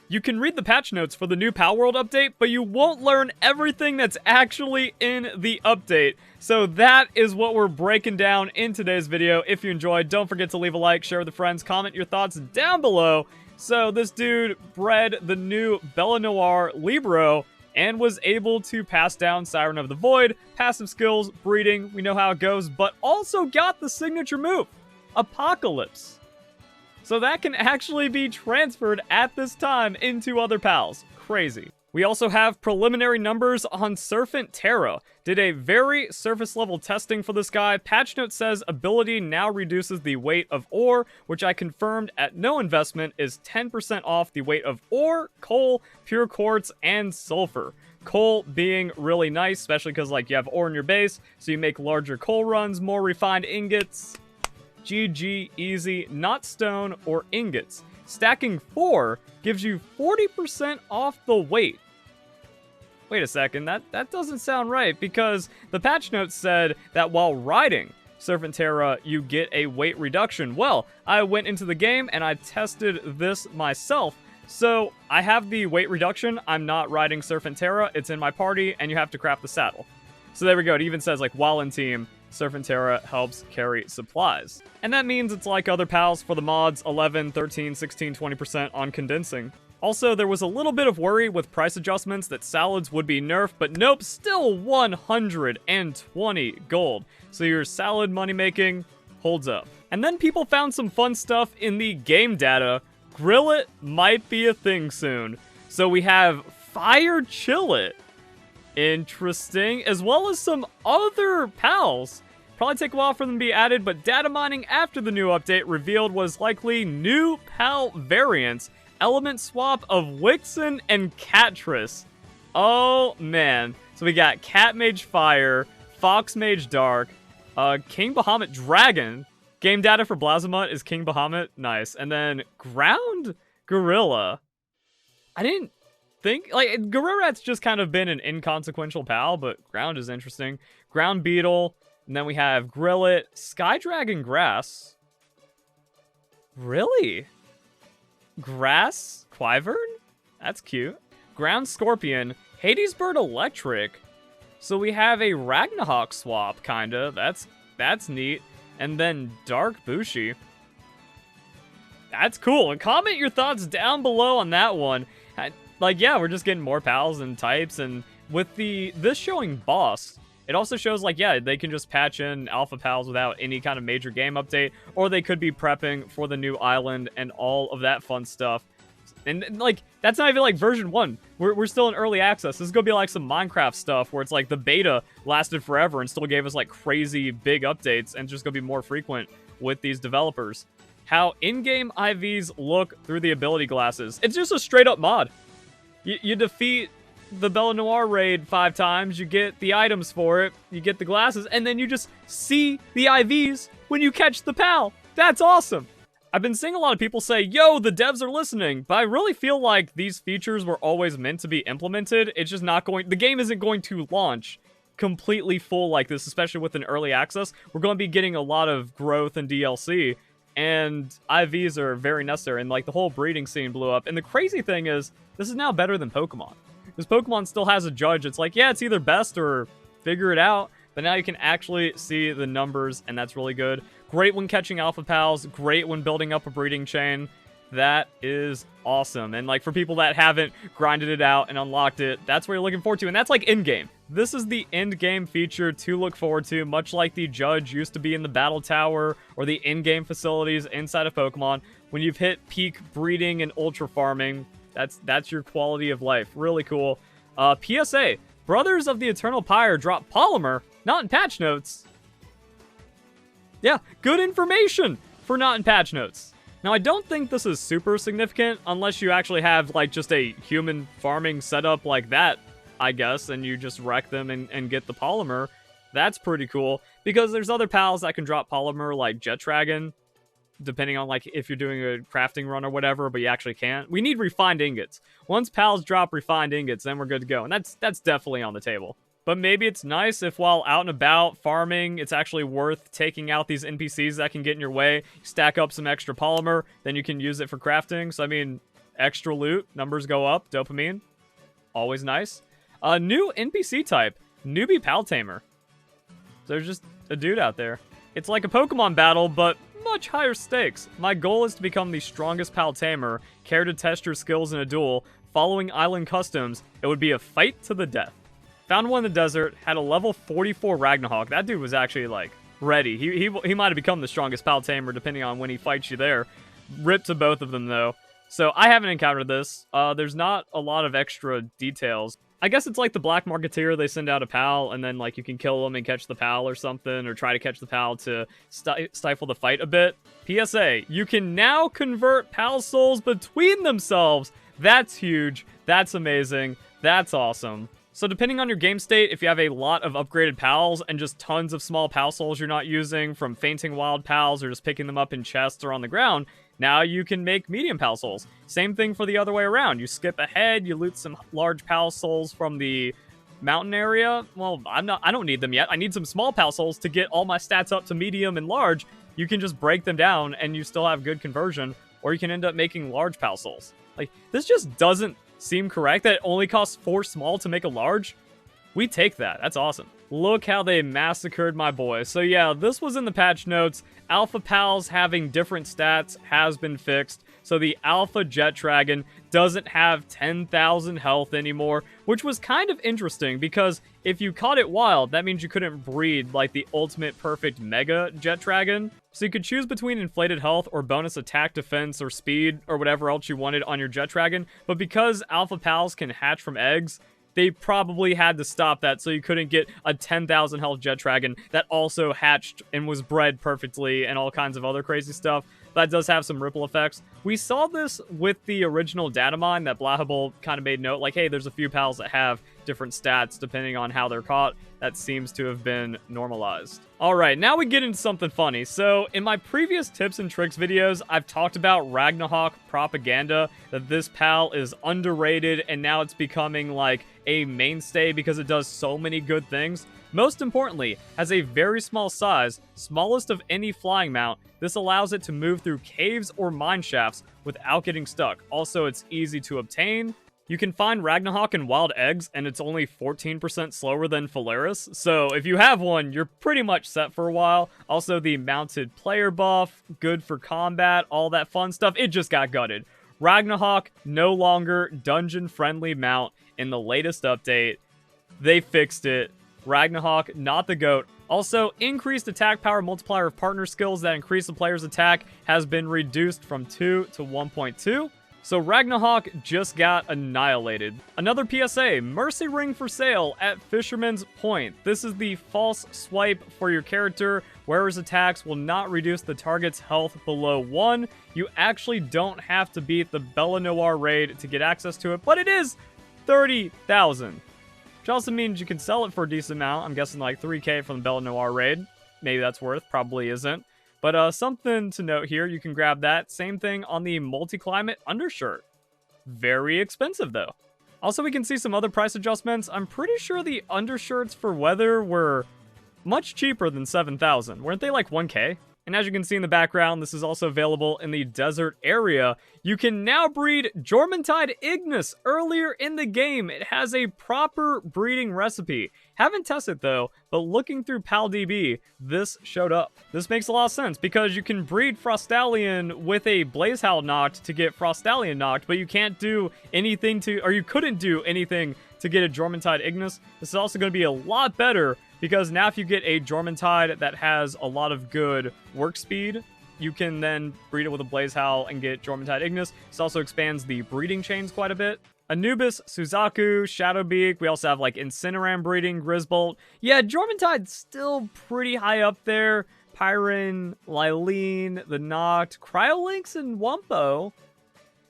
You can read the patch notes for the new Palworld update, but you won't learn everything that's actually in the update. So that is what we're breaking down in today's video. If you enjoyed, don't forget to leave a like, share with friends, comment your thoughts down below. So this dude bred the new Bella Noir Libero and was able to pass down Siren of the Void, passive skills, breeding, we know how it goes, but also got the signature move, Apocalypse. So that can actually be transferred at this time into other pals. Crazy. We also have preliminary numbers on Serent Terra. Did a very surface level testing for this guy. Patch note says ability now reduces the weight of ore, which I confirmed at no investment is 10% off the weight of ore, coal, pure quartz, and sulfur. Coal being really nice, especially because like you have ore in your base, so you make larger coal runs, more refined ingots. GG, easy, not stone or ingots. Stacking 4 gives you 40% off the weight. Wait a second, that doesn't sound right, because the patch notes said that while riding Serent Terra, you get a weight reduction. Well, I went into the game and I tested this myself. So I have the weight reduction. I'm not riding Serent Terra. It's in my party, and you have to craft the saddle. So there we go. It even says, like, while in team, Serent Terra helps carry supplies. And that means it's like other pals for the mods, 11, 13, 16, 20% on condensing. Also, there was a little bit of worry with price adjustments that salads would be nerfed, but nope, still 120 gold. So your salad money making holds up. And then people found some fun stuff in the game data. Grill it might be a thing soon. So we have fire chill it. Interesting, as well as some other pals. Probably take a while for them to be added, but data mining after the new update revealed was likely new pal variants, element swap of Wixen and Catris. Oh man. So we got Cat Mage Fire, Fox Mage Dark, King Bahamut Dragon. Game data for Blazamut is King Bahamut, nice. And then Ground Gorilla. I didn't think, like, Gorillat's just kind of been an inconsequential pal, but Ground is interesting. Ground Beetle, and then we have Grillet, Sky Dragon Grass. Really? Grass Wyvern? That's cute. Ground Scorpion, Hades Bird Electric. So we have a Ragna Hawk swap, kinda. That's neat. And then Dark Bushi. That's cool. And comment your thoughts down below on that one. Like, yeah, we're just getting more pals and types, and with this showing boss, it also shows, like, yeah, they can just patch in alpha pals without any kind of major game update, or they could be prepping for the new island and all of that fun stuff. And, like, that's not even, like, version 1. We're still in early access. This is gonna be, like, some Minecraft stuff where it's, like, the beta lasted forever and still gave us, like, crazy big updates, and just gonna be more frequent with these developers. How in-game IVs look through the ability glasses. It's just a straight-up mod. You defeat the Bella Noir raid 5 times, you get the items for it, you get the glasses, and then you just see the IVs when you catch the pal. That's awesome. I've been seeing a lot of people say, yo, the devs are listening, but I really feel like these features were always meant to be implemented. It's just not going, the game isn't going to launch completely full like this, especially with an early access. We're going to be getting a lot of growth and DLC, and IVs are very necessary, and like the whole breeding scene blew up. And the crazy thing is, this is now better than Pokemon. Because Pokemon still has a judge. It's like, yeah, it's either best or figure it out. But now you can actually see the numbers, and that's really good. Great when catching alpha pals. Great when building up a breeding chain. That is awesome. And like for people that haven't grinded it out and unlocked it, that's what you're looking forward to. And that's like in-game. This is the end-game feature to look forward to, much like the judge used to be in the battle tower or the in-game facilities inside of Pokemon. When you've hit peak breeding and ultra farming, that's your quality of life. Really cool. PSA. Brothers of the Eternal Pyre drop Polymer, not in patch notes. Yeah, good information for not in patch notes. Now, I don't think this is super significant unless you actually have, like, just a human farming setup like that, I guess, and you just wreck them and get the Polymer. That's pretty cool, because there's other pals that can drop Polymer, like Jet Dragon, depending on, like, if you're doing a crafting run or whatever, but you actually can't. We need refined ingots. Once pals drop refined ingots, then we're good to go, and that's definitely on the table. But maybe it's nice if while out and about farming, it's actually worth taking out these NPCs that can get in your way, stack up some extra Polymer, then you can use it for crafting. So, I mean, extra loot, numbers go up, dopamine, always nice. A new NPC type, newbie Pal Tamer. So there's just a dude out there. It's like a Pokemon battle, but much higher stakes. My goal is to become the strongest Pal Tamer. Care to test your skills in a duel? Following island customs, it would be a fight to the death. Found one in the desert, had a level 44 Ragna Hawk. That dude was actually, like, ready. He might have become the strongest Pal Tamer, depending on when he fights you there. Ripped to both of them, though. So, I haven't encountered this. There's not a lot of extra details. I guess it's like the Black Marketeer. They send out a pal, and then, like, you can kill them and catch the pal or something, or try to catch the pal to stifle the fight a bit. PSA, you can now convert pal souls between themselves. That's huge. That's amazing. That's awesome. So depending on your game state, if you have a lot of upgraded pals and just tons of small pal souls you're not using from fainting wild pals or just picking them up in chests or on the ground, now you can make medium pal souls. Same thing for the other way around. You skip ahead, you loot some large pal souls from the mountain area. Well, I don't need them yet. I need some small pal souls to get all my stats up to medium and large. You can just break them down and you still have good conversion, or you can end up making large pal souls. Like, this just doesn't seem correct that it only costs 4 small to make a large. We take that. That's awesome. Look how they massacred my boy. So yeah, this was in the patch notes. Alpha pals having different stats has been fixed. So the Alpha Jet Dragon doesn't have 10,000 health anymore, which was kind of interesting because if you caught it wild, that means you couldn't breed like the ultimate perfect Mega Jet Dragon. So you could choose between inflated health or bonus attack, defense, or speed, or whatever else you wanted on your Jet Dragon. But because Alpha Pals can hatch from eggs, they probably had to stop that so you couldn't get a 10,000 health Jet Dragon that also hatched and was bred perfectly and all kinds of other crazy stuff. That does have some ripple effects. We saw this with the original data mine that Blahable kind of made note, like, hey, there's a few pals that have different stats depending on how they're caught. That seems to have been normalized. Alright, now we get into something funny. So, in my previous tips and tricks videos, I've talked about Ragna Hawk propaganda, that this pal is underrated and now it's becoming like a mainstay because it does so many good things. Most importantly, has a very small size, smallest of any flying mount. This allows it to move through caves or mine shafts without getting stuck. Also, it's easy to obtain. You can find Ragna Hawk in wild eggs, and it's only 14% slower than Phalaris. So if you have one, you're pretty much set for a while. Also, the mounted player buff, good for combat, all that fun stuff. It just got gutted. Ragna Hawk, no longer dungeon-friendly mount in the latest update. They fixed it. Ragna Hawk, not the GOAT. Also, increased attack power multiplier of partner skills that increase the player's attack has been reduced from 2 to 1.2. So Ragna Hawk just got annihilated. Another PSA, Mercy Ring for sale at Fisherman's Point. This is the false swipe for your character. Wearer's attacks will not reduce the target's health below 1. You actually don't have to beat the Bella Noir raid to get access to it, but it is 30,000. Which also means you can sell it for a decent amount. I'm guessing like 3k from the Bella Noir raid. Maybe that's worth, probably isn't. But something to note here, you can grab that. Same thing on the multi-climate undershirt. Very expensive though. Also, we can see some other price adjustments. I'm pretty sure the undershirts for weather were much cheaper than 7,000. Weren't they like 1k? And as you can see in the background, this is also available in the desert area. You can now breed Jormuntide Ignis earlier in the game. It has a proper breeding recipe. Haven't tested though, but looking through PalDB, this showed up. This makes a lot of sense because you can breed Frostallion with a Blazehowl knocked to get Frostallion knocked, but you can't do anything to, or you couldn't do anything to get a Jormuntide Ignis. This is also going to be a lot better because now if you get a Jormuntide that has a lot of good work speed, you can then breed it with a Blazehowl and get Jormuntide Ignis. This also expands the breeding chains quite a bit. Anubis, Suzaku, Shadowbeak. We also have like Incineram breeding, Grisbolt. Yeah, Jormuntide's still pretty high up there. Pyron, Lylene, the Noct, Cryolinks, and Wumpo.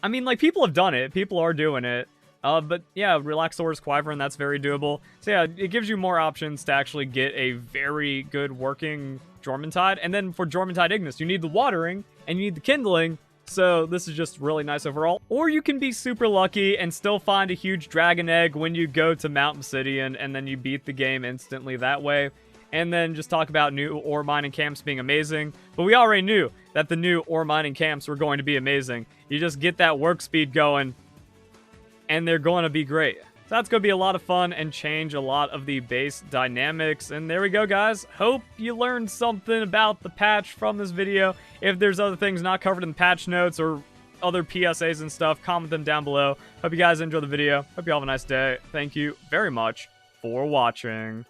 I mean, like, people have done it. People are doing it. But yeah, Relaxor's Quiver, that's very doable. So yeah, it gives you more options to actually get a very good working Jormuntide. And then for Jormuntide Ignis, you need the watering and you need the kindling. So this is just really nice overall. Or you can be super lucky and still find a huge dragon egg when you go to Mount Obsidian and then you beat the game instantly that way. and then just talk about new ore mining camps being amazing. But we already knew that the new ore mining camps were going to be amazing. You just get that work speed going, and they're going to be great. So that's going to be a lot of fun and change a lot of the base dynamics. And there we go, guys. Hope you learned something about the patch from this video. If there's other things not covered in the patch notes or other PSAs and stuff, comment them down below. Hope you guys enjoy the video. Hope you all have a nice day. Thank you very much for watching.